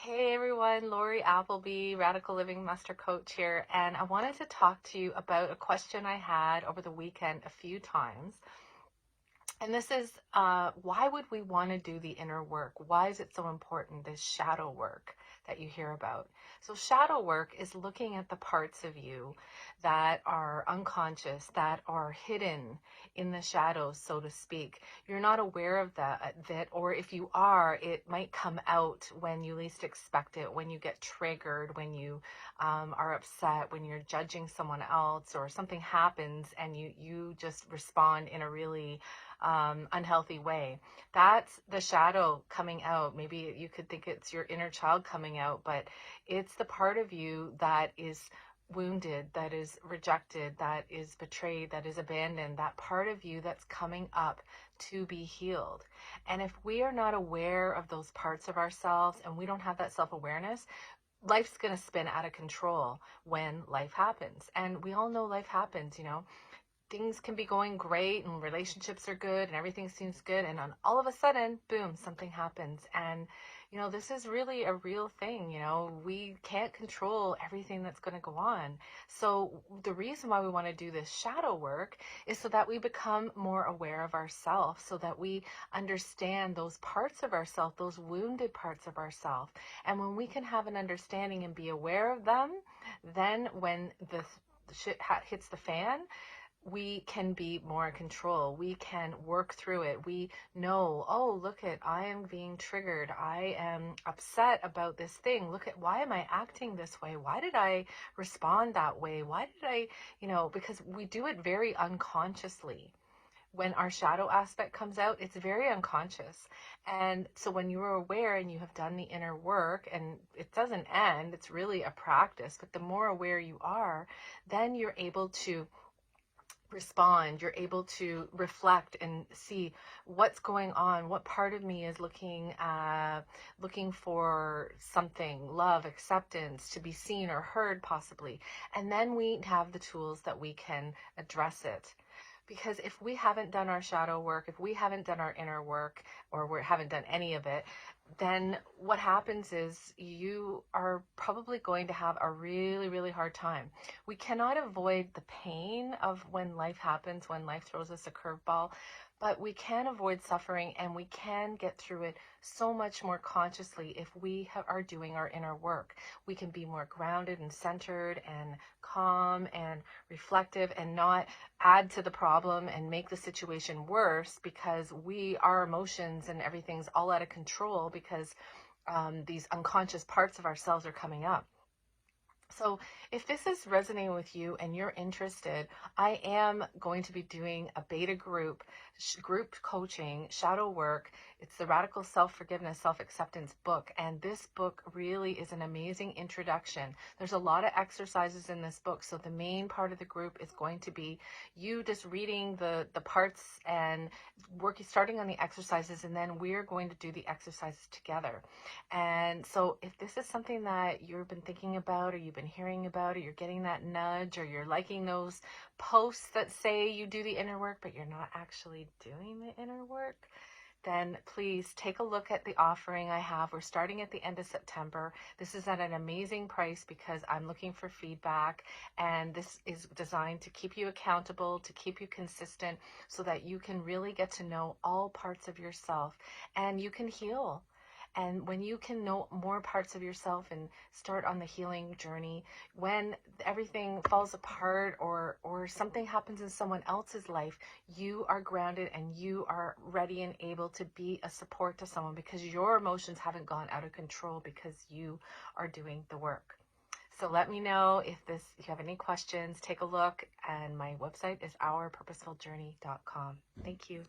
Hey everyone, Lori Appleby, Radical Living Master Coach here, and I wanted to talk to you about a question I had over the weekend a few times. And this is, why would we want to do the inner work? Why is it so important, this shadow work that you hear about? So shadow work is looking at the parts of you that are unconscious, that are hidden in the shadows, so to speak. You're not aware of that, or if you are, it might come out when you least expect it, when you get triggered, when you are upset, when you're judging someone else, or something happens and you just respond in a really unhealthy way. That's the shadow coming out. Maybe you could think it's your inner child coming out, but it's the part of you that is wounded, that is rejected, that is betrayed, that is abandoned, that part of you that's coming up to be healed. And if we are not aware of those parts of ourselves and we don't have that self-awareness, life's going to spin out of control when life happens. And we all know life happens, things can be going great and relationships are good and everything seems good, and on all of a sudden, boom, something happens. And this is really a real thing. We can't control everything that's going to go on. So the reason why we want to do this shadow work is so that we become more aware of ourselves, so that we understand those parts of ourselves, those wounded parts of ourselves. And when we can have an understanding and be aware of them, then when the shit hits the fan, we can be more in control. We can work through it. We know, oh, look at, I am being triggered. I am upset about this thing. Look at, why am I acting this way? Why did I respond that way? Why did I, because we do it very unconsciously. When our shadow aspect comes out, it's very unconscious. And so when you are aware and you have done the inner work, and it doesn't end, it's really a practice, but the more aware you are, then you're able to respond, you're able to reflect and see what's going on, what part of me is looking for something, love, acceptance, to be seen or heard possibly. And then we have the tools that we can address it. Because if we haven't done our shadow work, if we haven't done our inner work, or we haven't done any of it, then what happens is you are probably going to have a really, really hard time. We cannot avoid the pain of when life happens, when life throws us a curveball, but we can avoid suffering, and we can get through it so much more consciously if we are doing our inner work. We can be more grounded and centered and calm and reflective, and not add to the problem and make the situation worse because our emotions and everything's all out of control because these unconscious parts of ourselves are coming up. So if this is resonating with you and you're interested, I am going to be doing a beta group coaching, shadow work. It's the Radical Self-Forgiveness, Self-Acceptance book. And this book really is an amazing introduction. There's a lot of exercises in this book. So the main part of the group is going to be you just reading the parts and starting on the exercises. And then we're going to do the exercises together. And so if this is something that you've been thinking about, or you've been hearing about, or you're getting that nudge, or you're liking those posts that say you do the inner work, but you're not actually doing the inner work, then please take a look at the offering I have. We're starting at the end of September. This is at an amazing price because I'm looking for feedback, and this is designed to keep you accountable, to keep you consistent, so that you can really get to know all parts of yourself and you can heal. And when you can know more parts of yourself and start on the healing journey, when everything falls apart or something happens in someone else's life, you are grounded and you are ready and able to be a support to someone because your emotions haven't gone out of control because you are doing the work. So let me know if you have any questions. Take a look, and my website is ourpurposefuljourney.com. Thank you.